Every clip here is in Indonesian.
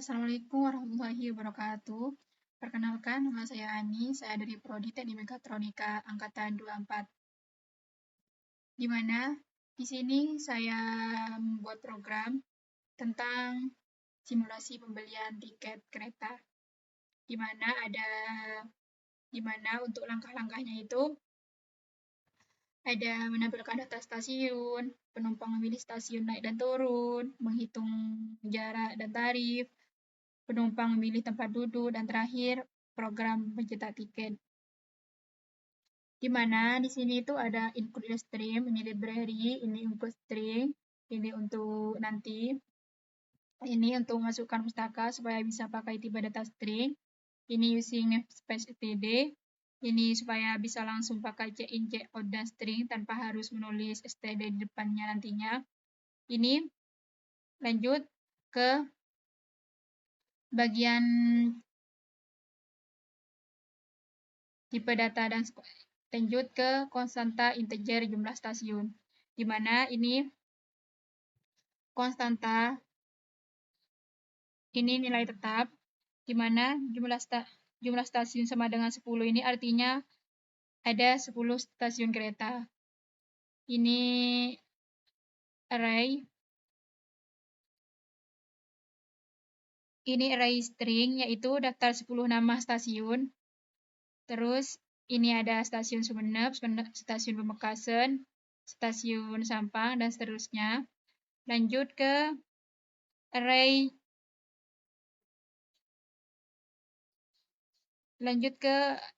Assalamualaikum warahmatullahi wabarakatuh. Perkenalkan, nama saya Ani. Saya dari Prodi Teknik Mekatronika Angkatan 24. Di mana di sini saya membuat program tentang simulasi pembelian tiket kereta. Di mana untuk langkah-langkahnya itu ada menampilkan data stasiun, penumpang memilih stasiun naik dan turun, menghitung jarak dan tarif, penumpang memilih tempat duduk, dan terakhir program pencetak tiket. Di mana di sini itu ada include stream, ini library, ini include string, ini untuk nanti, ini untuk masukkan pustaka supaya bisa pakai tipe data string, ini using namespace std, ini supaya bisa langsung pakai check in, check out, dan string tanpa harus menulis std di depannya nantinya. Ini lanjut ke bagian tipe data dan lanjut ke konstanta integer jumlah stasiun, di mana ini konstanta ini nilai tetap, di mana jumlah stasiun sama dengan 10 ini artinya ada 10 stasiun kereta. Ini array string, yaitu daftar 10 nama stasiun. Terus ini ada stasiun Sumeneb, stasiun Pamekasan, stasiun Sampang, dan seterusnya. Lanjut ke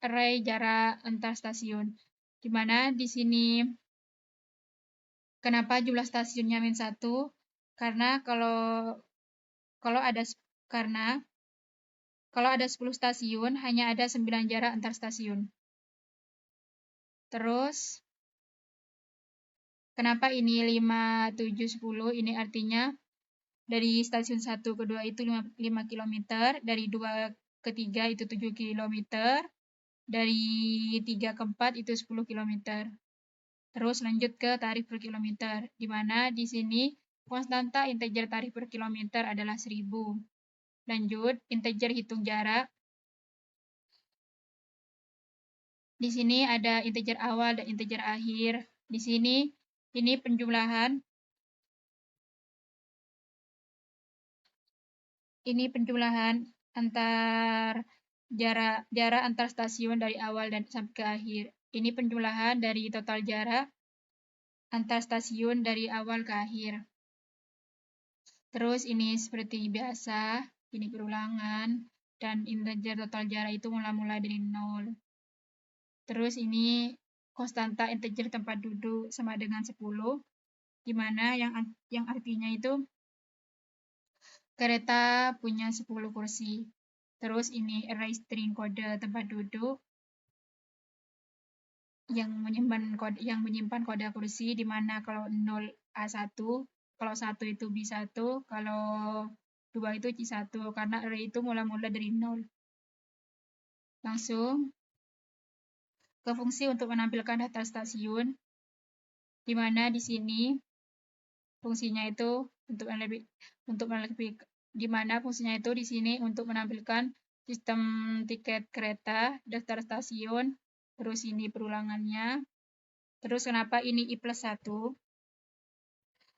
array jarak antar stasiun, di mana di sini kenapa jumlah stasiunnya -1? Karena kalau ada 10 stasiun hanya ada 9 jarak antar stasiun. Terus kenapa ini 5, 7, 10? Ini artinya dari stasiun 1 ke 2 itu 5 km, dari 2 ke 3 itu 7 km, dari 3 ke 4 itu 10 km. Terus lanjut ke tarif per kilometer, di mana di sini konstanta integer tarif per kilometer adalah 1000. Lanjut, integer hitung jarak. Di sini ada integer awal dan integer akhir. Di sini ini penjumlahan. Ini penjumlahan antar jarak antar stasiun dari awal dan sampai ke akhir. Ini penjumlahan dari total jarak antar stasiun dari awal ke akhir. Terus ini seperti biasa, ini perulangan, dan integer total jarak itu mula-mula dari 0. Terus ini konstanta integer tempat duduk sama dengan 10, di mana yang artinya itu kereta punya 10 kursi. Terus ini array string kode tempat duduk yang menyimpan kode kursi, di mana kalau 0 A1, kalau 1 itu B1, kalau 2 itu C1, karena array itu mula-mula dari 0. Langsung ke fungsi untuk menampilkan data stasiun, di mana di sini fungsinya itu di mana fungsinya itu di sini untuk menampilkan sistem tiket kereta, daftar stasiun, terus ini perulangannya. Terus kenapa ini I+1?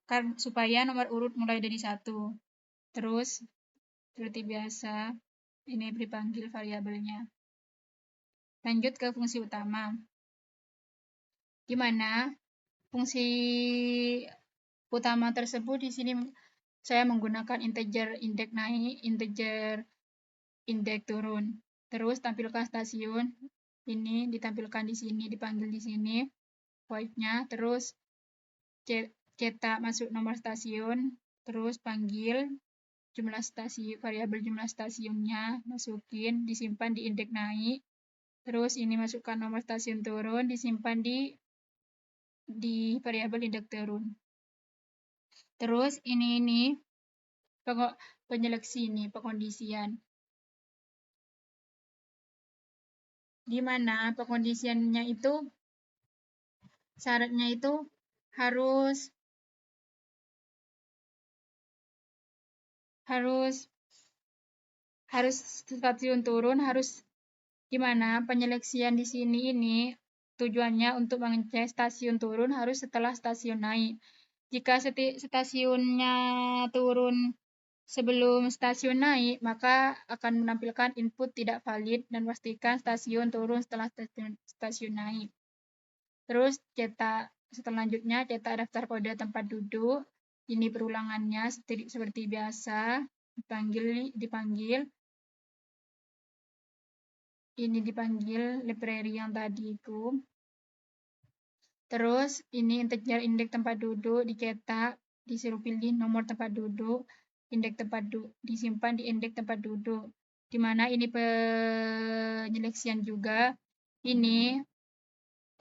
Kan supaya nomor urut mulai dari 1. Terus seperti biasa, ini dipanggil variabelnya. Lanjut ke fungsi utama, di mana fungsi utama tersebut di sini saya menggunakan integer indeks naik, integer indeks turun. Terus tampilkan stasiun, ini ditampilkan di sini, dipanggil di sini void-nya. Terus cetak masuk nomor stasiun, terus panggil variabel jumlah stasiunnya, masukin, disimpan di indeks naik. Terus ini masukkan nomor stasiun turun, disimpan di variabel indeks turun. Terus ini penyeleksi ini, pengkondisian. Di mana pengkondisiannya itu syaratnya itu harus harus stasiun turun, harus gimana penyeleksian di sini ini tujuannya untuk mengecek stasiun turun harus setelah stasiun naik. Jika stasiunnya turun sebelum stasiun naik, maka akan menampilkan input tidak valid dan pastikan stasiun turun setelah stasiun naik. Terus selanjutnya cetak daftar kode tempat duduk. Ini perulangannya seperti biasa, dipanggil. Ini dipanggil library yang tadi itu. Terus ini integer indeks tempat duduk dicetak, disuruh pilih nomor tempat duduk, indeks tempat duduk disimpan di indeks tempat duduk. Di mana ini penyeleksian juga. Ini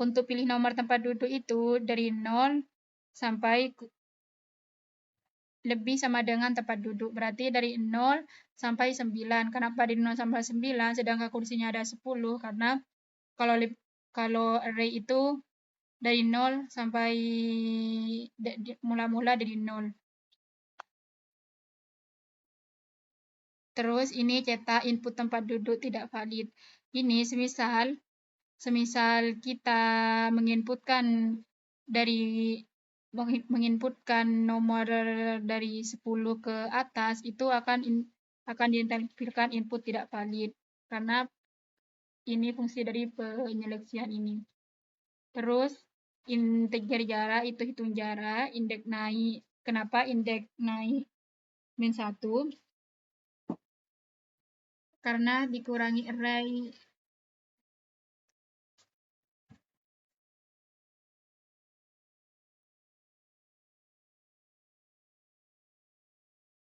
untuk pilih nomor tempat duduk itu dari 0 sampai lebih sama dengan tempat duduk. Berarti dari 0 sampai 9. Kenapa dari 0 sampai 9 sedangkan kursinya ada 10? Karena kalau array itu dari 0 sampai mula-mula dari 0. Terus ini cetak input tempat duduk tidak valid. Ini semisal kita menginputkan nomor dari 10 ke atas itu akan ditampilkan input tidak valid karena ini fungsi dari penyeleksian ini. Terus integer jarak itu hitung jarak, indeks naik. Kenapa indeks naik -1? Karena dikurangi array.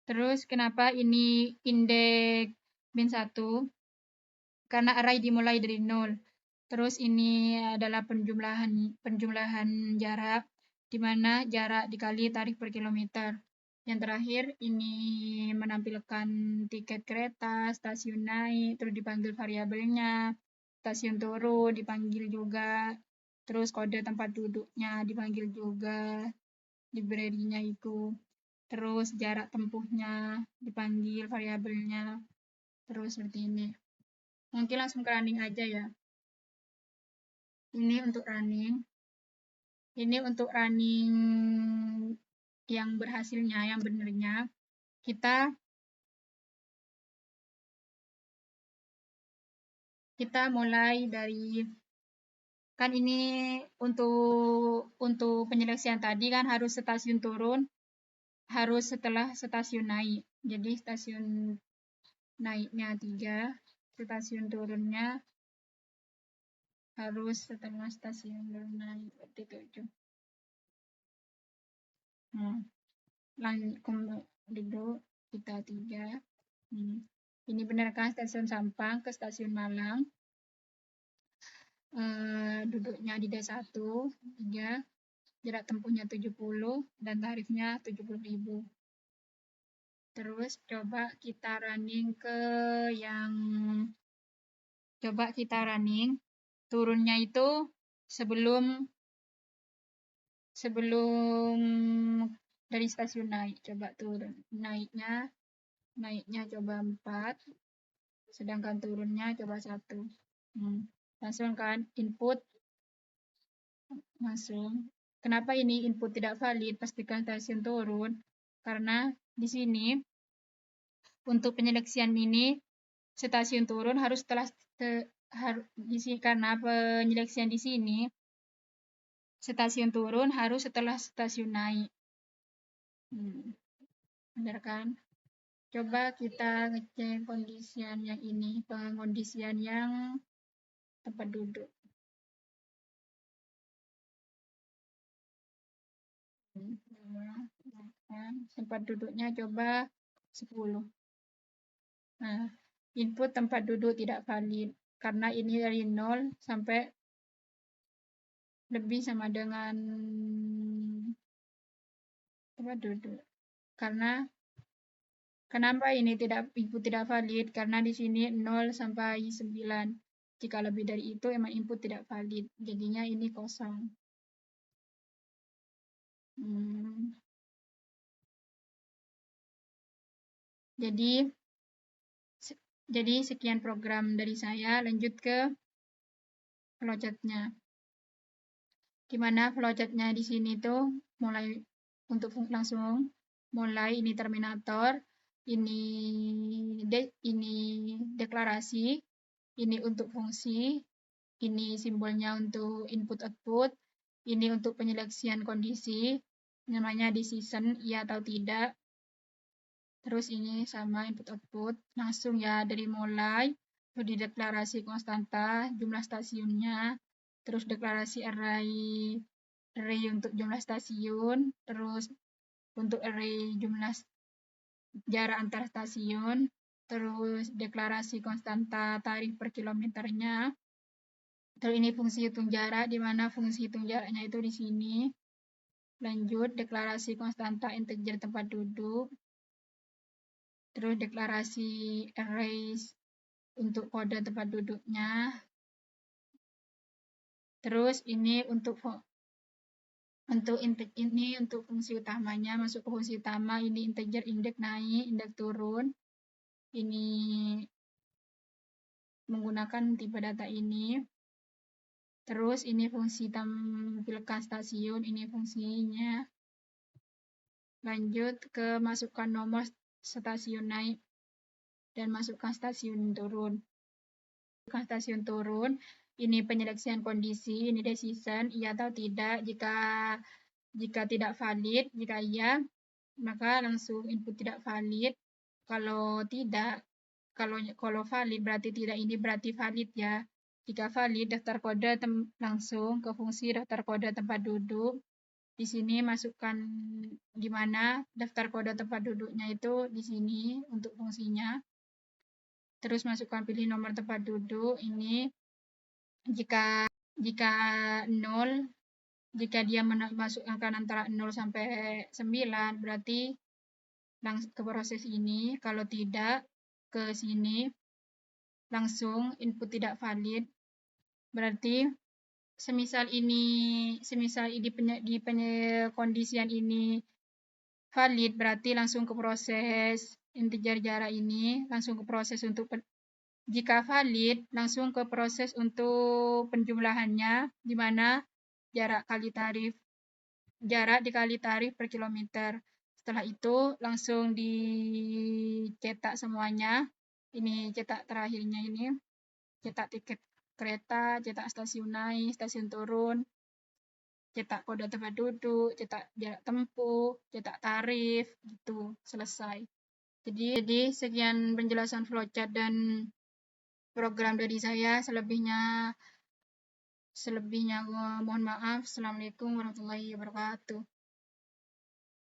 Terus kenapa ini indeks -1? Karena array dimulai dari 0. Terus ini adalah penjumlahan jarak, di mana jarak dikali tarif per kilometer. Yang terakhir ini menampilkan tiket kereta, stasiun naik, terus dipanggil variabelnya, stasiun turun dipanggil juga, terus kode tempat duduknya dipanggil juga, library-nya itu, terus jarak tempuhnya dipanggil variabelnya, terus seperti ini. Mungkin langsung ke running aja ya. Ini untuk running. Ini untuk running yang berhasilnya, yang benernya. Kita mulai dari kan ini untuk penyeleksian tadi kan harus stasiun turun harus setelah stasiun naik. Jadi stasiun naiknya 3, stasiun turunnya harus setelah stasiun turun naik berarti 7. Duduk kita 3. Ini benarkah stasiun Sampang ke stasiun Malang? Duduknya di D1, 3, jarak tempuhnya 70 dan tarifnya 70.000. Terus coba kita running turunnya itu sebelum dari stasiun naik. Coba turun. Naiknya coba 4, sedangkan turunnya coba 1. Langsung kan input masuk. Kenapa ini input tidak valid? Pastikan stasiun turun. Karena di sini untuk penyeleksian ini stasiun turun harus karena penyeleksian di sini stasiun turun harus setelah stasiun naik. Benar kan? Coba kita ngecek pengondisian yang ini, pengondisian yang tempat duduk. Tempat duduknya coba 10. Nah, input tempat duduk tidak valid karena ini dari 0 sampai lebih sama dengan tempat duduk. Karena kenapa ini input tidak valid? Karena di sini 0 sampai 9. Jika lebih dari itu emang input tidak valid. Jadinya ini kosong. Jadi Jadi sekian program dari saya, lanjut ke flowchart-nya. Dimana flowchart-nya di sini tuh mulai untuk langsung mulai ini terminator, ini deklarasi, ini untuk fungsi, ini simbolnya untuk input output, ini untuk penyeleksian kondisi, namanya decision iya atau tidak. Terus ini sama input output, langsung ya dari mulai, terus dideklarasi konstanta, jumlah stasiunnya, terus deklarasi array untuk jumlah stasiun, terus untuk array jumlah jarak antar stasiun, terus deklarasi konstanta tarif per kilometernya. Terus ini fungsi hitung jarak, di mana fungsi hitung jaraknya itu di sini. Lanjut, deklarasi konstanta integer tempat duduk. Terus deklarasi arrays untuk kode tempat duduknya. Terus ini untuk fungsi utamanya, masuk ke fungsi utama, ini integer indeks naik, indeks turun. Ini menggunakan tipe data ini. Terus ini fungsi tampilkan stasiun, ini fungsinya. Lanjut ke masukkan nomor stasiun naik dan masukkan stasiun turun. Masukkan stasiun turun, ini penyeleksian kondisi, ini decision, iya atau tidak. Jika tidak valid, jika iya, maka langsung input tidak valid. Kalau tidak, kalau valid berarti tidak, ini berarti valid ya. Jika valid, daftar kode langsung ke fungsi daftar kode tempat duduk. Di sini masukkan di mana daftar kode tempat duduknya itu di sini untuk fungsinya. Terus masukkan pilih nomor tempat duduk ini jika 0, jika dia masukkan antara 0 sampai 9 berarti langsung ke proses ini, kalau tidak ke sini langsung input tidak valid. Berarti semisal di kondisian ini valid, berarti langsung ke proses integer jarak ini, langsung ke proses untuk jika valid, langsung ke proses untuk penjumlahannya, di mana jarak dikali tarif per kilometer. Setelah itu langsung dicetak semuanya. Ini cetak terakhirnya ini, cetak tiket kereta, cetak stasiun naik, stasiun turun, cetak kode tempat duduk, cetak jarak tempuh, cetak tarif, gitu, selesai. Jadi sekian penjelasan flowchart dan program dari saya. Selebihnya mohon maaf. Assalamualaikum warahmatullahi wabarakatuh.